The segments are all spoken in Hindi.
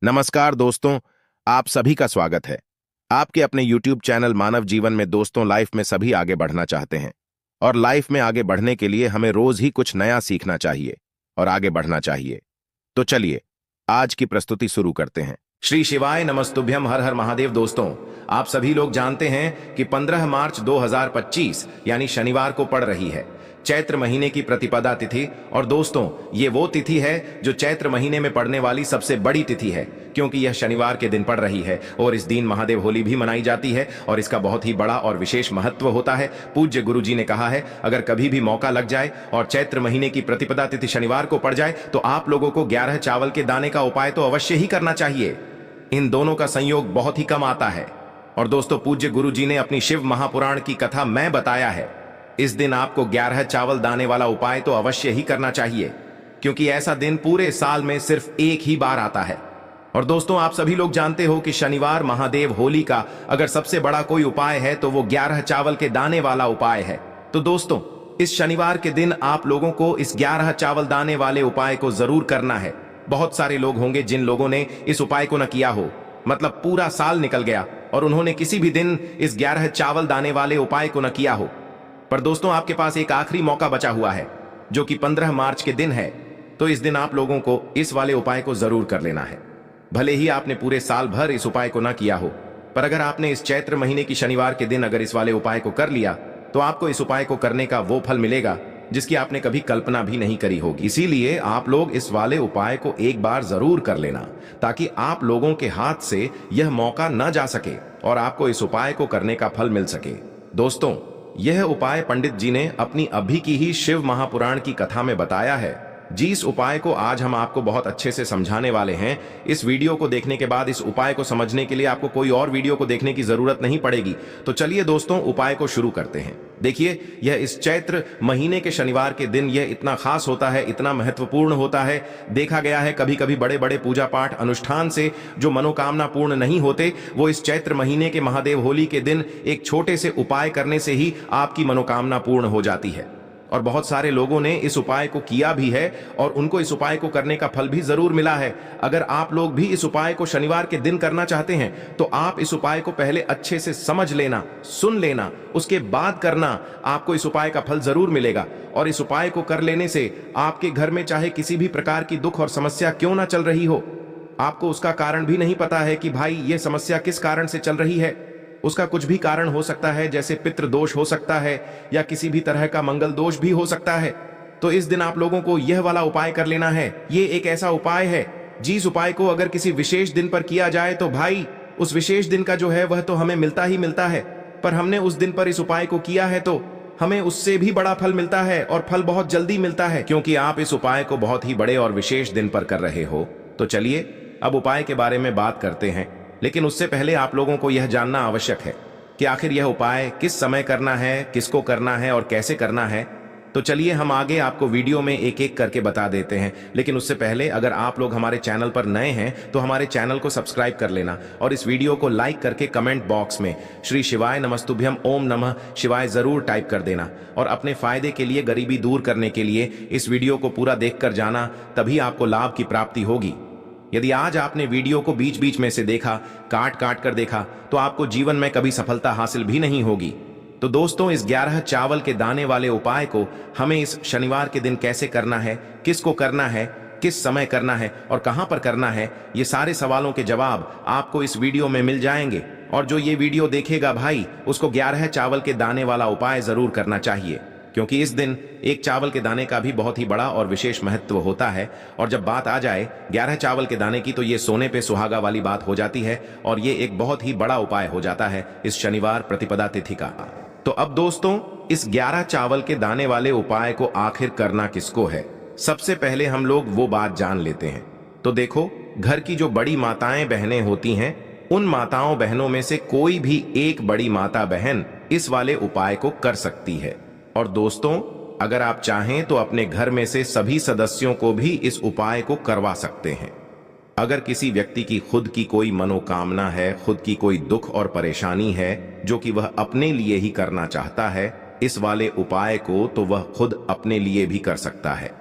नमस्कार दोस्तों, आप सभी का स्वागत है। आपके अपने YouTube चैनल मानव जीवन में दोस्तों लाइफ में सभी आगे बढ़ना चाहते हैं और लाइफ में आगे बढ़ने के लिए हमें रोज ही कुछ नया सीखना चाहिए और आगे बढ़ना चाहिए। तो चलिए आज की प्रस्तुति शुरू करते हैं। श्री शिवाय नमस्तुभ्यम, हर हर महादेव। दोस्तों, आप सभी लोग जानते हैं कि 15 मार्च 2025 यानी शनिवार को पड़ रही है चैत्र महीने की प्रतिपदा तिथि। और दोस्तों, ये वो तिथि है जो चैत्र महीने में पड़ने वाली सबसे बड़ी तिथि है, क्योंकि यह शनिवार के दिन पड़ रही है और इस दिन महादेव होली भी मनाई जाती है और इसका बहुत ही बड़ा और विशेष महत्व होता है। पूज्य गुरु जी ने कहा है, अगर कभी भी मौका लग जाए और चैत्र महीने की प्रतिपदा तिथि शनिवार को पड़ जाए तो आप लोगों को 11 चावल के दाने का उपाय तो अवश्य ही करना चाहिए। इन दोनों का संयोग बहुत ही कम आता है। और दोस्तों, पूज्य गुरु जी ने अपनी शिव महापुराण की कथा में बताया है, इस दिन आपको 11 चावल दाने वाला उपाय तो अवश्य ही करना चाहिए, क्योंकि ऐसा दिन पूरे साल में सिर्फ एक ही बार आता है। और दोस्तों, आप सभी लोग जानते हो कि शनिवार महादेव होली का अगर सबसे बड़ा कोई उपाय है तो वो 11 चावल के दाने वाला उपाय है। तो दोस्तों, इस शनिवार के दिन आप लोगों को इस 11 चावल दाने वाले उपाय को जरूर करना है। बहुत सारे लोग होंगे जिन लोगों ने इस उपाय को न किया हो, मतलब पूरा साल निकल गया और उन्होंने किसी भी दिन इस 11 चावल दाने वाले उपाय को न किया हो। पर दोस्तों, आपके पास एक आखिरी मौका बचा हुआ है जो कि 15 मार्च के दिन है। तो इस दिन आप लोगों को इस वाले उपाय को जरूर कर लेना है। भले ही आपने पूरे साल भर इस उपाय को ना किया हो, पर अगर आपने इस चैत्र महीने की शनिवार के दिन अगर इस वाले उपाय को कर लिया तो आपको इस उपाय को करने का वो फल मिलेगा जिसकी आपने कभी कल्पना भी नहीं करी होगी। इसीलिए आप लोग इस वाले उपाय को एक बार जरूर कर लेना, ताकि आप लोगों के हाथ से यह मौका न जा सके और आपको इस उपाय को करने का फल मिल सके। दोस्तों, यह उपाय पंडित जी ने अपनी अभी की ही शिव महापुराण की कथा में बताया है। जिस उपाय को आज हम आपको बहुत अच्छे से समझाने वाले हैं, इस वीडियो को देखने के बाद इस उपाय को समझने के लिए आपको कोई और वीडियो को देखने की जरूरत नहीं पड़ेगी। तो चलिए दोस्तों, उपाय को शुरू करते हैं। देखिए, यह इस चैत्र महीने के शनिवार के दिन यह इतना खास होता है, इतना महत्वपूर्ण होता है। देखा गया है कभी कभी बड़े बड़े पूजा पाठ अनुष्ठान से जो मनोकामना पूर्ण नहीं होते, वो इस चैत्र महीने के महादेव होली के दिन एक छोटे से उपाय करने से ही आपकी मनोकामना पूर्ण हो जाती है। और बहुत सारे लोगों ने इस उपाय को किया भी है और उनको इस उपाय को करने का फल भी जरूर मिला है। अगर आप लोग भी इस उपाय को शनिवार के दिन करना चाहते हैं तो आप इस उपाय को पहले अच्छे से समझ लेना, सुन लेना, उसके बाद करना। आपको इस उपाय का फल जरूर मिलेगा। और इस उपाय को कर लेने से आपके घर में चाहे किसी भी प्रकार की दुख और समस्या क्यों ना चल रही हो, आपको उसका कारण भी नहीं पता है कि भाई ये समस्या किस कारण से चल रही है, उसका कुछ भी कारण हो सकता है, जैसे पितृ दोष हो सकता है या किसी भी तरह का मंगल दोष भी हो सकता है। तो इस दिन आप लोगों को यह वाला उपाय कर लेना है। ये एक ऐसा उपाय है जिस उपाय को अगर किसी विशेष दिन पर किया जाए तो भाई उस विशेष दिन का जो है वह तो हमें मिलता ही मिलता है, पर हमने उस दिन पर इस उपाय को किया है तो हमें उससे भी बड़ा फल मिलता है और फल बहुत जल्दी मिलता है, क्योंकि आप इस उपाय को बहुत ही बड़े और विशेष दिन पर कर रहे हो। तो चलिए अब उपाय के बारे में बात करते हैं, लेकिन उससे पहले आप लोगों को यह जानना आवश्यक है कि आखिर यह उपाय किस समय करना है, किसको करना है और कैसे करना है। तो चलिए हम आगे आपको वीडियो में एक एक करके बता देते हैं। लेकिन उससे पहले अगर आप लोग हमारे चैनल पर नए हैं तो हमारे चैनल को सब्सक्राइब कर लेना और इस वीडियो को लाइक करके कमेंट बॉक्स में श्री शिवाय नमस्तुभ्यम ओम नमः शिवाय जरूर टाइप कर देना। और अपने फायदे के लिए, गरीबी दूर करने के लिए इस वीडियो को पूरा देख कर जाना, तभी आपको लाभ की प्राप्ति होगी। यदि आज आपने वीडियो को बीच बीच में से देखा, काट काट कर देखा, तो आपको जीवन में कभी सफलता हासिल भी नहीं होगी। तो दोस्तों, इस 11 चावल के दाने वाले उपाय को हमें इस शनिवार के दिन कैसे करना है, किसको करना है, किस समय करना है और कहां पर करना है, ये सारे सवालों के जवाब आपको इस वीडियो में मिल जाएंगे। और जो ये वीडियो देखेगा भाई, उसको 11 चावल के दाने वाला उपाय जरूर करना चाहिए, क्योंकि इस दिन एक चावल के दाने का भी बहुत ही बड़ा और विशेष महत्व होता है। और जब बात आ जाए 11 चावल के दाने की, तो ये सोने पे सुहागा वाली बात हो जाती है और ये एक बहुत ही बड़ा उपाय हो जाता है इस शनिवार प्रतिपदा तिथि का। तो अब दोस्तों, इस 11 चावल के दाने वाले उपाय को आखिर करना किसको है, सबसे पहले हम लोग वो बात जान लेते हैं। तो देखो, घर की जो बड़ी माताएं बहनें होती हैं, उन माताओं बहनों में से कोई भी एक बड़ी माता बहन इस वाले उपाय को कर सकती है। और दोस्तों, अगर आप चाहें तो अपने घर में से सभी सदस्यों को भी इस उपाय को करवा सकते हैं। अगर किसी व्यक्ति की खुद की कोई मनोकामना है, खुद की कोई दुख और परेशानी है जो कि वह अपने लिए ही करना चाहता है इस वाले उपाय को, तो वह खुद अपने लिए भी कर सकता है।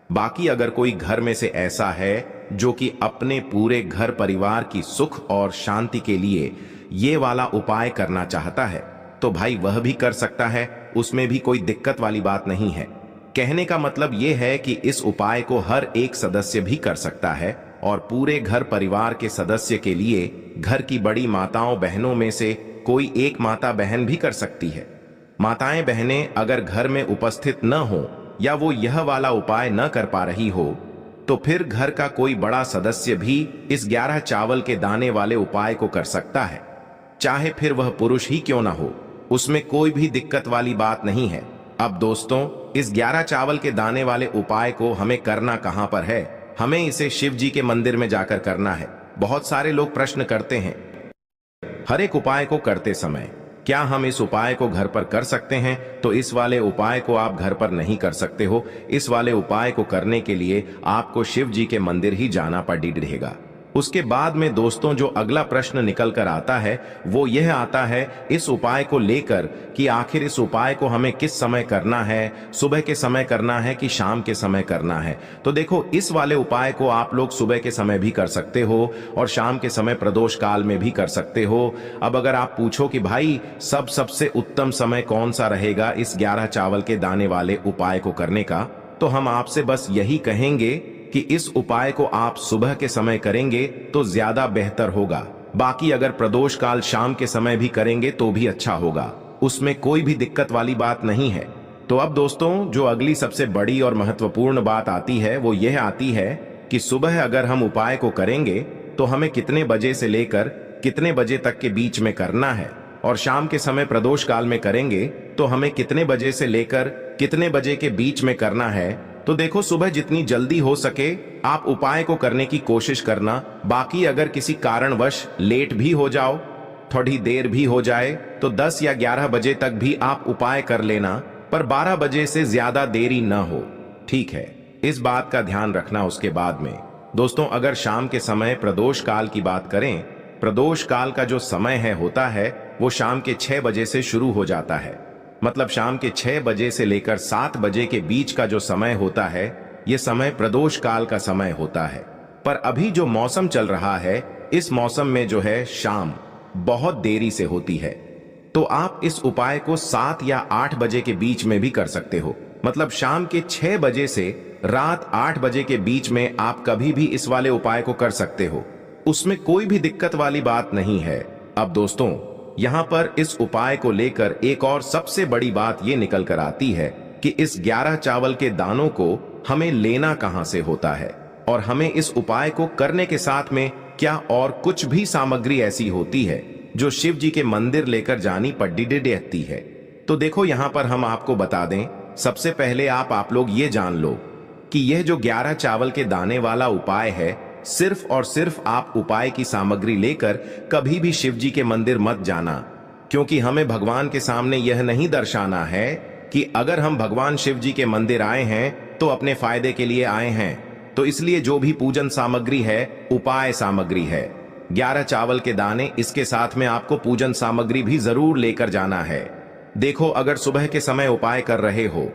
बाकी अगर कोई घर में से ऐसा है जो कि अपने पूरे घर परिवार की सुख और शांति के लिए ये वाला उपाय करना चाहता है तो भाई वह भी कर सकता है, उसमें भी कोई दिक्कत वाली बात नहीं है। कहने का मतलब ये है कि इस उपाय को हर एक सदस्य भी कर सकता है और पूरे घर परिवार के सदस्य के लिए घर की बड़ी माताओं बहनों में से कोई एक माता बहन भी कर सकती है। माताएं बहनें अगर घर में उपस्थित न हो या वो यह वाला उपाय न कर पा रही हो तो फिर घर का कोई बड़ा सदस्य भी इस 11 चावल के दाने वाले उपाय को कर सकता है, चाहे फिर वह पुरुष ही क्यों ना हो, उसमें कोई भी दिक्कत वाली बात नहीं है। अब दोस्तों, इस 11 चावल के दाने वाले उपाय को हमें करना कहां पर है? हमें इसे शिव जी के मंदिर में जाकर करना है। बहुत सारे लोग प्रश्न करते हैं हर एक उपाय को करते समय क्या हम इस उपाय को घर पर कर सकते हैं? तो इस वाले उपाय को आप घर पर नहीं कर सकते हो। इस वाले उपाय को करने के लिए आपको शिव जी के मंदिर ही जाना पड़ेगा। उसके बाद में दोस्तों जो अगला प्रश्न निकल कर आता है वो यह आता है इस उपाय को लेकर कि आखिर इस उपाय को हमें किस समय करना है, सुबह के समय करना है कि शाम के समय करना है? तो देखो, इस वाले उपाय को आप लोग सुबह के समय भी कर सकते हो और शाम के समय प्रदोष काल में भी कर सकते हो। अब अगर आप पूछो कि भाई सबसे उत्तम समय कौन सा रहेगा इस 11 चावल के दाने वाले उपाय को करने का, तो हम आपसे बस यही कहेंगे कि इस उपाय को आप सुबह के समय करेंगे तो ज्यादा बेहतर होगा। बाकी अगर प्रदोष काल शाम के समय भी करेंगे तो भी अच्छा होगा, उसमें कोई भी दिक्कत वाली बात नहीं है। तो अब दोस्तों जो अगली सबसे बड़ी और महत्वपूर्ण बात आती है वो यह आती है कि सुबह अगर हम उपाय को करेंगे तो हमें कितने बजे से लेकर कितने बजे तक के बीच में करना है, और शाम के समय प्रदोष काल में करेंगे तो हमें कितने बजे से लेकर कितने बजे के बीच में करना है। तो देखो, सुबह जितनी जल्दी हो सके आप उपाय को करने की कोशिश करना। बाकी अगर किसी कारणवश लेट भी हो जाओ, थोड़ी देर भी हो जाए, तो 10 या 11 बजे तक भी आप उपाय कर लेना, पर 12 बजे से ज्यादा देरी न हो, ठीक है? इस बात का ध्यान रखना। उसके बाद में दोस्तों अगर शाम के समय प्रदोष काल की बात करें, प्रदोष काल का जो समय होता है वो शाम के 6 बजे से शुरू हो जाता है। मतलब शाम के 6 बजे से लेकर 7 बजे के बीच का जो समय होता है ये समय प्रदोष काल का समय होता है। पर अभी जो मौसम चल रहा है इस मौसम में जो है शाम बहुत देरी से होती है, तो आप इस उपाय को 7 या 8 बजे के बीच में भी कर सकते हो। मतलब शाम के 6 बजे से रात 8 बजे के बीच में आप कभी भी इस वाले उपाय को कर सकते हो, उसमें कोई भी दिक्कत वाली बात नहीं है। अब दोस्तों यहां पर इस उपाय को लेकर एक और सबसे बड़ी बात यह निकल कर आती है कि इस 11 चावल के दानों को हमें लेना कहां से होता है, और हमें इस उपाय को करने के साथ में क्या और कुछ भी सामग्री ऐसी होती है जो शिव जी के मंदिर लेकर जानी पड़ती है। तो देखो यहां पर हम आपको बता दें, सबसे पहले आप लोग ये जान लो कि यह जो 11 चावल के दाने वाला उपाय है, सिर्फ और सिर्फ आप उपाय की सामग्री लेकर कभी भी शिव जी के मंदिर मत जाना, क्योंकि हमें भगवान के सामने यह नहीं दर्शाना है कि अगर हम भगवान शिव जी के मंदिर आए हैं तो अपने फायदे के लिए आए हैं। तो इसलिए जो भी पूजन सामग्री है उपाय सामग्री है, 11 चावल के दाने, इसके साथ में आपको पूजन सामग्री भी जरूर लेकर जाना है। देखो अगर सुबह के समय उपाय कर रहे हो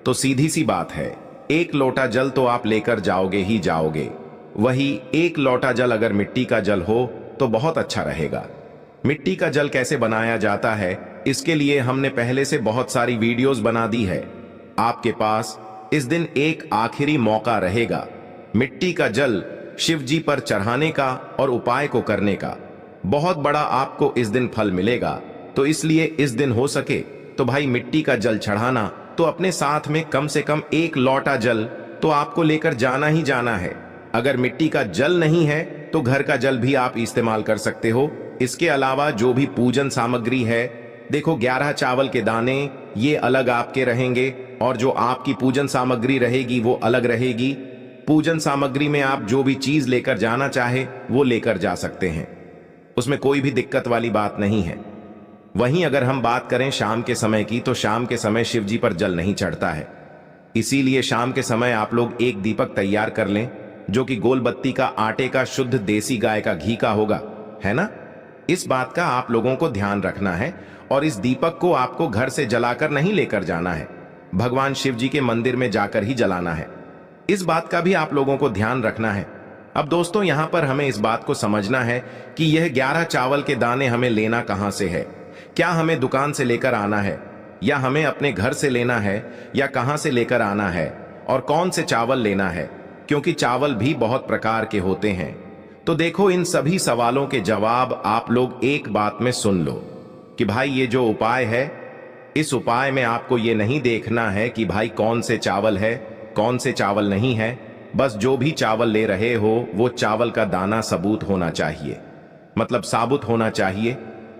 तो सीधी सी बात है, 1 लोटा जल तो आप लेकर जाओगे ही जाओगे। वही 1 लोटा जल अगर मिट्टी का जल हो तो बहुत अच्छा रहेगा। मिट्टी का जल कैसे बनाया जाता है इसके लिए हमने पहले से बहुत सारी वीडियोस बना दी है। आपके पास इस दिन एक आखिरी मौका रहेगा मिट्टी का जल शिव जी पर चढ़ाने का और उपाय को करने का। बहुत बड़ा आपको इस दिन फल मिलेगा। तो इसलिए इस दिन हो सके तो भाई मिट्टी का जल चढ़ाना, तो अपने साथ में कम से कम 1 लोटा जल तो आपको लेकर जाना ही जाना है। अगर मिट्टी का जल नहीं है तो घर का जल भी आप इस्तेमाल कर सकते हो। इसके अलावा जो भी पूजन सामग्री है, देखो 11 चावल के दाने ये अलग आपके रहेंगे और जो आपकी पूजन सामग्री रहेगी वो अलग रहेगी। पूजन सामग्री में आप जो भी चीज लेकर जाना चाहे वो लेकर जा सकते हैं, उसमें कोई भी दिक्कत वाली बात नहीं है। वहीं अगर हम बात करें शाम के समय की, तो शाम के समय शिव जी पर जल नहीं चढ़ता है, इसीलिए शाम के समय आप लोग एक दीपक तैयार कर लें जो कि गोल बत्ती का आटे का शुद्ध देसी गाय का घी का होगा, है ना? इस बात का आप लोगों को ध्यान रखना है। और इस दीपक को आपको घर से जलाकर नहीं लेकर जाना है, भगवान शिव जी के मंदिर में जाकर ही जलाना है। इस बात का भी आप लोगों को ध्यान रखना है। अब दोस्तों यहां पर हमें इस बात को समझना है कि यह 11 चावल के दाने हमें लेना कहां से है। क्या हमें दुकान से लेकर आना है, या हमें अपने घर से लेना है, या कहां से लेकर आना है, और कौन से चावल लेना है, क्योंकि चावल भी बहुत प्रकार के होते हैं। तो देखो, इन सभी सवालों के जवाब आप लोग एक बात में सुन लो कि भाई ये जो उपाय है, इस उपाय में आपको ये नहीं देखना है कि भाई कौन से चावल है, कौन से चावल नहीं है। बस जो भी चावल ले रहे हो वो चावल का दाना सबूत होना चाहिए, मतलब साबुत होना चाहिए,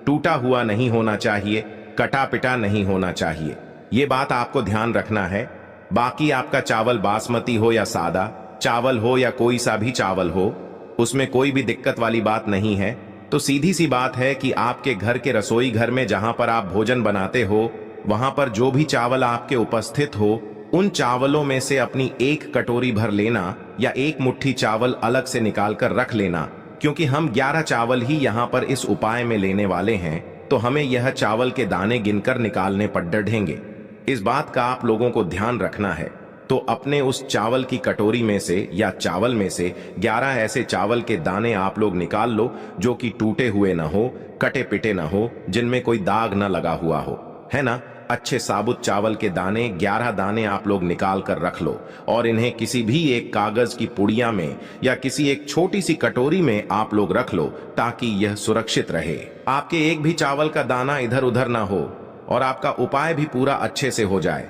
टूटा हुआ नहीं होना चाहिए, कटा पिटा नहीं होना चाहिए। ये बात आपको ध्यान रखना है। बाकी आपका चावल बासमती हो या सादा चावल हो या कोई सा भी चावल हो, उसमें कोई भी दिक्कत वाली बात नहीं है। तो सीधी सी बात है कि आपके घर के रसोई घर में जहां पर आप भोजन बनाते हो, वहां पर जो भी चावल आपके उपस्थित हो, उन चावलों में से अपनी एक कटोरी भर लेना या एक मुट्ठी चावल अलग से निकाल कर रख लेना, क्योंकि हम 11 चावल ही यहाँ पर इस उपाय में लेने वाले हैं। तो हमें यह चावल के दाने गिनकर निकालने पर डढ़ेंगे। इस बात का आप लोगों को ध्यान रखना है। तो अपने उस चावल की कटोरी में से या चावल में से 11 ऐसे चावल के दाने आप लोग निकाल लो जो कि टूटे हुए ना हो, कटे पिटे ना हो, जिनमें कोई दाग ना लगा हुआ हो, है ना। अच्छे साबुत चावल के दाने 11 दाने आप लोग निकाल कर रख लो और इन्हें किसी भी एक कागज की पुड़िया में या किसी एक छोटी सी कटोरी में आप लोग रख लो, ताकि यह सुरक्षित रहे। आपके एक भी चावल का दाना इधर उधर ना हो और आपका उपाय भी पूरा अच्छे से हो जाए।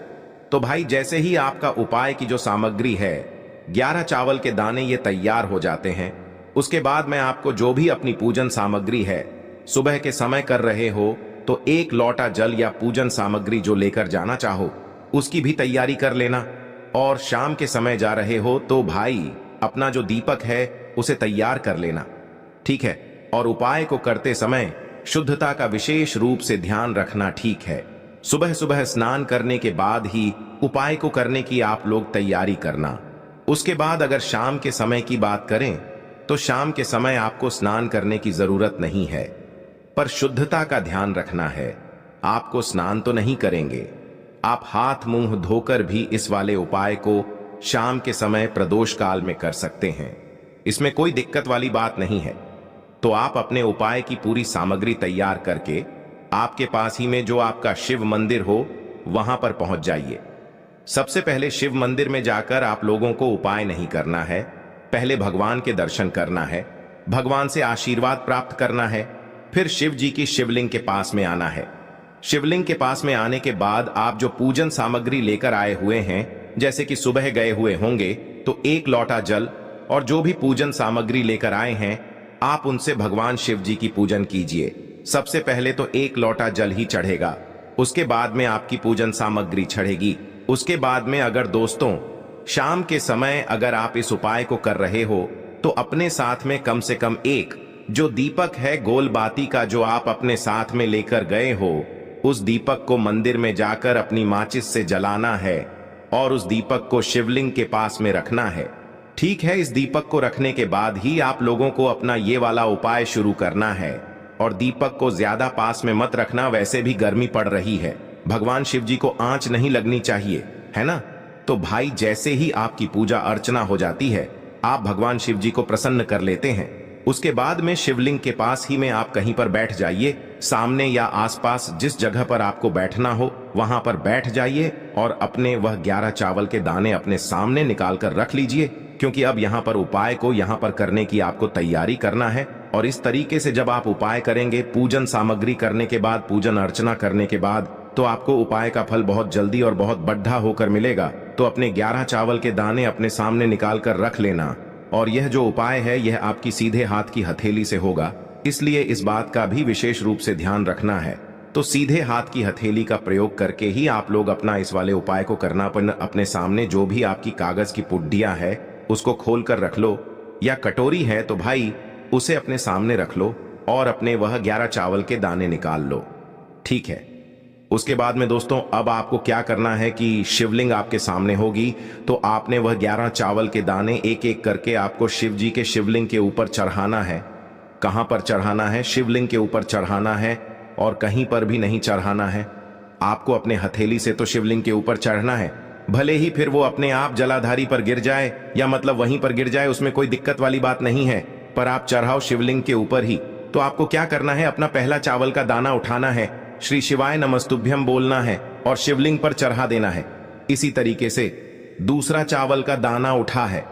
तो भाई जैसे ही आपका उपाय की जो सामग्री है, 11 चावल के दाने ये तैयार हो जाते हैं, उसके बाद मैं आपको जो भी अपनी पूजन सामग्री है, सुबह के समय कर रहे हो तो 1 लोटा जल या पूजन सामग्री जो लेकर जाना चाहो उसकी भी तैयारी कर लेना। और शाम के समय जा रहे हो तो भाई अपना जो दीपक है उसे तैयार कर लेना, ठीक है। और उपाय को करते समय शुद्धता का विशेष रूप से ध्यान रखना, ठीक है। सुबह सुबह स्नान करने के बाद ही उपाय को करने की आप लोग तैयारी करना। उसके बाद अगर शाम के समय की बात करें तो शाम के समय आपको स्नान करने की जरूरत नहीं है, पर शुद्धता का ध्यान रखना है। आपको स्नान तो नहीं करेंगे, आप हाथ मुंह धोकर भी इस वाले उपाय को शाम के समय प्रदोष काल में कर सकते हैं। इसमें कोई दिक्कत वाली बात नहीं है। तो आप अपने उपाय की पूरी सामग्री तैयार करके आपके पास ही में जो आपका शिव मंदिर हो वहां पर पहुंच जाइए। सबसे पहले शिव मंदिर में जाकर आप लोगों को उपाय नहीं करना है, पहले भगवान के दर्शन करना है, भगवान से आशीर्वाद प्राप्त करना है, फिर शिव जी की शिवलिंग के पास में आना है। शिवलिंग के पास में आने के बाद आप जो पूजन सामग्री लेकर आए हुए हैं, जैसे कि सुबह गए हुए होंगे तो 1 लोटा जल और जो भी पूजन सामग्री लेकर आए हैं, आप उनसे भगवान शिव जी की पूजन कीजिए। सबसे पहले तो 1 लोटा जल ही चढ़ेगा, उसके बाद में आपकी पूजन सामग्री चढ़ेगी। उसके बाद में अगर दोस्तों शाम के समय अगर आप इस उपाय को कर रहे हो तो अपने साथ में कम से कम एक जो दीपक है गोल बाती का जो आप अपने साथ में लेकर गए हो, उस दीपक को मंदिर में जाकर अपनी माचिस से जलाना है और उस दीपक को शिवलिंग के पास में रखना है, ठीक है। इस दीपक को रखने के बाद ही आप लोगों को अपना ये वाला उपाय शुरू करना है। और दीपक को ज्यादा पास में मत रखना, वैसे भी गर्मी पड़ रही है, भगवान शिव जी को आंच नहीं लगनी चाहिए, है ना। तो भाई जैसे ही आपकी पूजा अर्चना हो जाती है, आप भगवान शिव जी को प्रसन्न कर लेते हैं। उसके बाद में शिवलिंग के पास ही में आप कहीं पर बैठ जाइए, सामने या आसपास जिस जगह पर आपको बैठना हो वहां पर बैठ जाइए और अपने वह 11 चावल के दाने अपने सामने निकाल कर रख लीजिए, क्योंकि अब यहाँ पर उपाय को यहाँ पर करने की आपको तैयारी करना है। और इस तरीके से जब आप उपाय करेंगे, पूजन सामग्री करने के बाद, पूजन अर्चना करने के बाद, तो आपको उपाय का फल बहुत जल्दी और बहुत बढ़ा होकर मिलेगा। तो अपने 11 चावल के दाने अपने सामने निकाल कर रख लेना। और यह जो उपाय है यह आपकी सीधे हाथ की हथेली से होगा, इसलिए इस बात का भी विशेष रूप से ध्यान रखना है। तो सीधे हाथ की हथेली का प्रयोग करके ही आप लोग अपना इस वाले उपाय को करना। अपने सामने जो भी आपकी कागज की पुड्डियां है उसको खोल कर रख लो, या कटोरी है तो भाई उसे अपने सामने रख लो और अपने वह 11 चावल के दाने निकाल लो, ठीक है। उसके बाद में दोस्तों अब आपको क्या करना है कि शिवलिंग आपके सामने होगी, तो आपने वह 11 चावल के दाने एक एक करके आपको शिव जी के शिवलिंग के ऊपर चढ़ाना है। कहां पर चढ़ाना है? शिवलिंग के ऊपर चढ़ाना है और कहीं पर भी नहीं चढ़ाना है। आपको अपने हथेली से तो शिवलिंग के ऊपर चढ़ना है, भले ही फिर वो अपने आप जलाधारी पर गिर जाए या मतलब वहीं पर गिर जाए, उसमें कोई दिक्कत वाली बात नहीं है, पर आप चढ़ाओ शिवलिंग के ऊपर ही। तो आपको क्या करना है, अपना पहला चावल का दाना उठाना है, श्री शिवाय नमस्तुभ्यम बोलना है और शिवलिंग पर चढ़ा देना है। इसी तरीके से दूसरा चावल का दाना उठा है,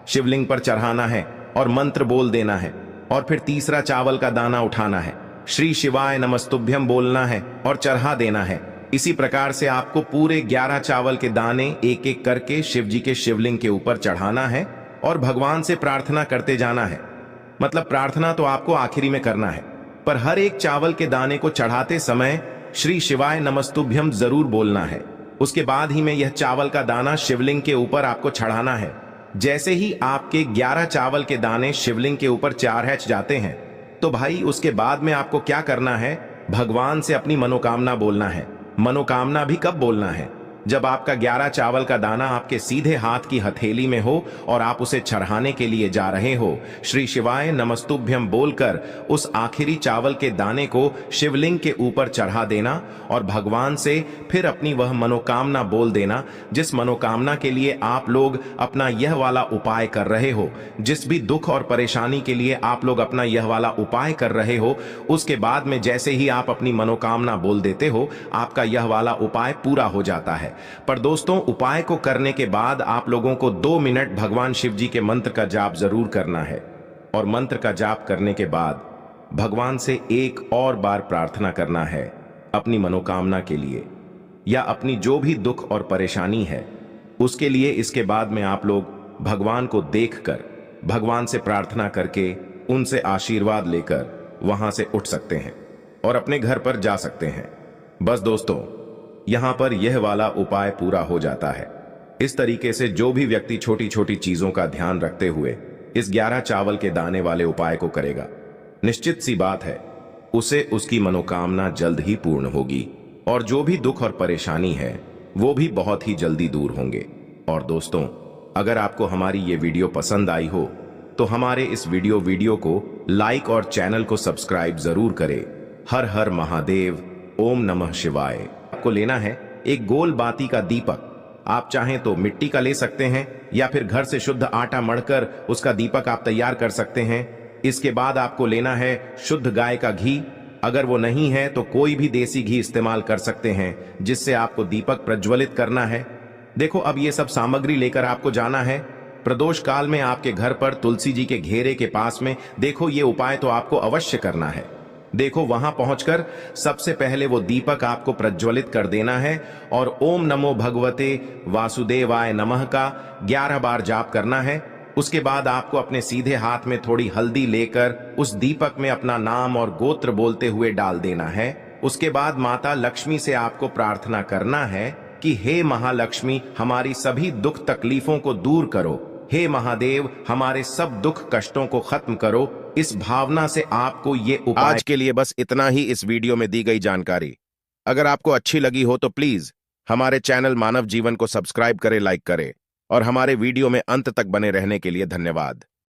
शिवलिंग पर चढ़ाना है और मंत्र बोल देना है। और फिर तीसरा चावल का दाना उठाना है, श्री शिवाय नमस्तुभ्यम बोलना है और चढ़ा देना है। इसी प्रकार से आपको पूरे 11 चावल के दाने एक एक करके शिव जी के शिवलिंग के ऊपर चढ़ाना है और भगवान से प्रार्थना करते जाना है। मतलब प्रार्थना तो आपको आखिरी में करना है, पर हर एक चावल के दाने को चढ़ाते समय श्री शिवाय नमस्तुभ्यम जरूर बोलना है। उसके बाद ही में यह चावल का दाना शिवलिंग के ऊपर आपको चढ़ाना है। जैसे ही आपके 11 चावल के दाने शिवलिंग के ऊपर चारहच जाते हैं, तो भाई उसके बाद में आपको क्या करना है, भगवान से अपनी मनोकामना बोलना है। मनोकामना भी कब बोलना है, जब आपका 11 चावल का दाना आपके सीधे हाथ की हथेली में हो और आप उसे चढ़ाने के लिए जा रहे हो। श्री शिवाय नमस्तुभ्यम बोलकर उस आखिरी चावल के दाने को शिवलिंग के ऊपर चढ़ा देना और भगवान से फिर अपनी वह मनोकामना बोल देना, जिस मनोकामना के लिए आप लोग अपना यह वाला उपाय कर रहे हो, जिस भी दुख और परेशानी के लिए आप लोग अपना यह वाला उपाय कर रहे हो। उसके बाद में जैसे ही आप अपनी मनोकामना बोल देते हो, आपका यह वाला उपाय पूरा हो जाता है। पर दोस्तों, उपाय को करने के बाद आप लोगों को 2 मिनट भगवान शिव जी के मंत्र का जाप जरूर करना है और मंत्र का जाप करने के बाद भगवान से एक और बार प्रार्थना करना है अपनी मनोकामना के लिए या अपनी जो भी दुख और परेशानी है उसके लिए। इसके बाद में आप लोग भगवान को देखकर भगवान से प्रार्थना करके उनसे आशीर्वाद लेकर वहां से उठ सकते हैं और अपने घर पर जा सकते हैं। बस दोस्तों, यहां पर यह वाला उपाय पूरा हो जाता है। इस तरीके से जो भी व्यक्ति छोटी छोटी चीजों का ध्यान रखते हुए इस 11 चावल के दाने वाले उपाय को करेगा, निश्चित सी बात है उसे उसकी मनोकामना जल्द ही पूर्ण होगी और जो भी दुख और परेशानी है वो भी बहुत ही जल्दी दूर होंगे। और दोस्तों, अगर आपको हमारी ये वीडियो पसंद आई हो तो हमारे इस वीडियो को लाइक और चैनल को सब्सक्राइब जरूर करें। हर हर महादेव, ओम नमः शिवाय। आपको लेना है एक गोल बाती का दीपक। आप चाहें तो मिट्टी का ले सकते हैं या फिर घर से शुद्ध आटा मढ़कर उसका दीपक आप तैयार कर सकते हैं। इसके बाद आपको लेना है शुद्ध गाय का घी। अगर वो नहीं है तो कोई भी देसी घी इस्तेमाल कर सकते हैं, जिससे आपको दीपक प्रज्वलित करना है। देखो, अब ये सब सामग्री लेकर आपको जाना है प्रदोष काल में आपके घर पर तुलसी जी के घेरे के पास में। देखो, ये उपाय तो आपको अवश्य करना है। देखो, वहां पहुंचकर सबसे पहले वो दीपक आपको प्रज्वलित कर देना है और ओम नमो भगवते वासुदेवाय नमः का 11 बार जाप करना है। उसके बाद आपको अपने सीधे हाथ में थोड़ी हल्दी लेकर उस दीपक में अपना नाम और गोत्र बोलते हुए डाल देना है। उसके बाद माता लक्ष्मी से आपको प्रार्थना करना है कि हे महालक्ष्मी, हमारी सभी दुख तकलीफों को दूर करो। हे महादेव, हमारे सब दुख कष्टों को खत्म करो। इस भावना से आपको ये उपाय। आज के लिए बस इतना ही इस वीडियो में दी गई जानकारी। अगर आपको अच्छी लगी हो तो प्लीज हमारे चैनल मानव जीवन को सब्सक्राइब करें, लाइक करें और हमारे वीडियो में अंत तक बने रहने के लिए धन्यवाद।